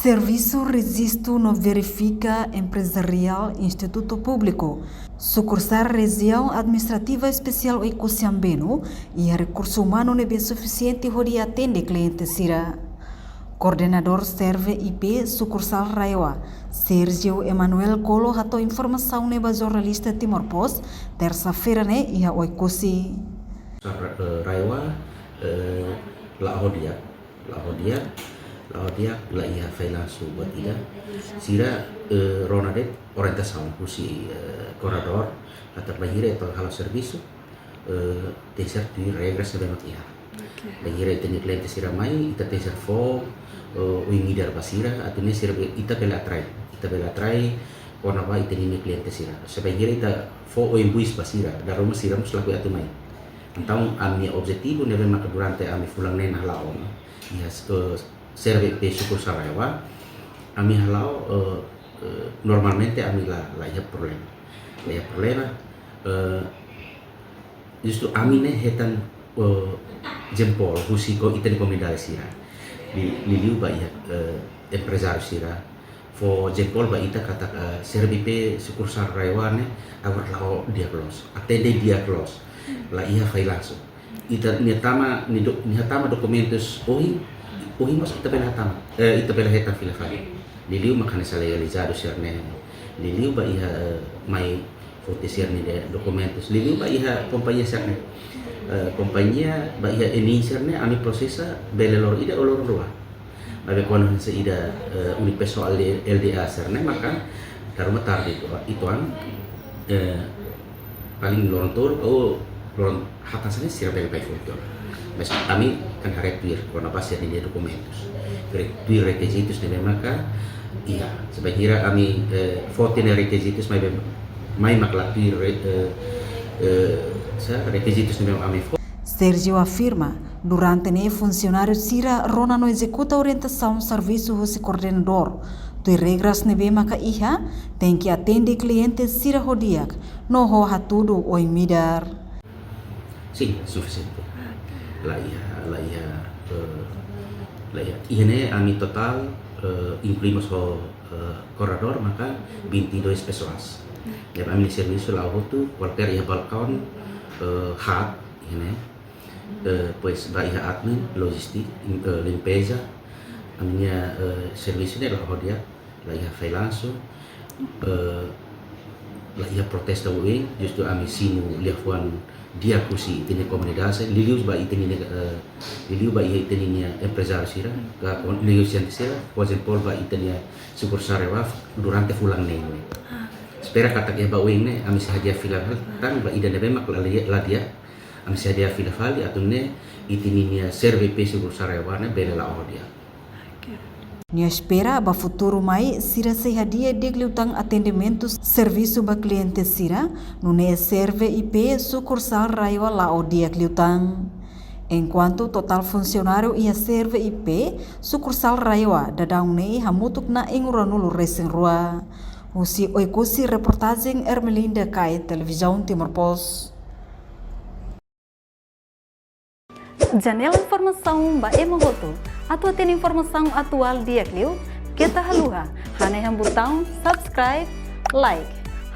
Serviço Registro no Verifica Empresarial Instituto Público, sucursal Região Administrativa Especial Icosiambeno e recurso humano não é suficiente para atender clientes Sira. Coordenador Serve IP sucursal Raiwa, Sérgio Emanuel Colo hatou informação neba jornalista Timor Post, terça-feira né ia oikosi. Raiwa Lahodia la ia freelance buat ida sira ronadet orientação kusi corredor atau bahire atau halo serviço teser tu regras sebenot ia bahire teni cliente sira mai ita teser fo o imidar basira atau ne sira ita bela trai ona ba ita ni cliente sira sebahire ita fo o imbuis basira da rumah sira mus laku atu mai então a minha objetivo neve maka durante a mi fulang nena laon ia serve pe sucursal Raiwa ami halau normalmente ami la ia problema justru ami ne hetan jempol husiko iten komidal sira di liu ba ia empresario sira fo jempol ba ita kata serve pe sucursal Raiwa ne awar lao dia close atende dia close la ia fai langsung ita ni hatama documentos ohi mas ita bela heta filafari liliu makanya legalizado sirne liliu ba iha mai foto sirne de documentos liliu ba iha kompanhia sirne kompanhia ba iha ini sirne ami prosesa belelor ida olor rua babe kono se ida unipersonal LDA sirne maka daruma tardi itu an paling lorontor loron hatasane sirbe pai foto. Mas kami kan require quando passa di documentos. Require requisitos de maka iya sebaiknya kami foto de requisitos mai maklapir requisitos de kami. Sérgio afirma, durante ne funcionário Sira Rona não executa orientação serviço o coordenador. Tu regras nebe maka iha tem que atender clientes Sira hodiak, no ho hatudo o imidar. Sim, suficiente. La ia ini ami total incluimos o corredor maka 22 pessoas. Ya kami serviço lá outro qualquer ia balcão hat ini pues ba ia admin logistik limpeza aminha serviço de la rodia la ia freelance la ia protesta uing justru ami sinu liafuan dia kusi tini komunidade lilius ba itini liliu ba itini empresario sira ka lilius yang sira posen pol ba itini sucursal Raiwa durante fulang ne spera kata ke ba wing ami sahaja filal tan ba ida nebe mak la dia ami sahaja filal atau ne itini serve pe sucursal Raiwa ne bela la dia. Nia espera ba futuro mai Sira se hadia degliutang atendimentos serviço ba clientes Sira nune serve IP sucursal Raiwa la odia kliutang. Enquanto total funcionário ia serve IP sucursal Raiwa dadang nei hamutuk na inguranulu resen rua. Usi oikusi reportagem Ermelinda Kai televisão Timor Post. Janela informação ba emohoto. Atau tem informação atual dia kliu, kita haluha, hane yang butang subscribe, like,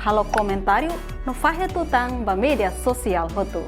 halo komentário, no fahe tutang ba media sosial hotu.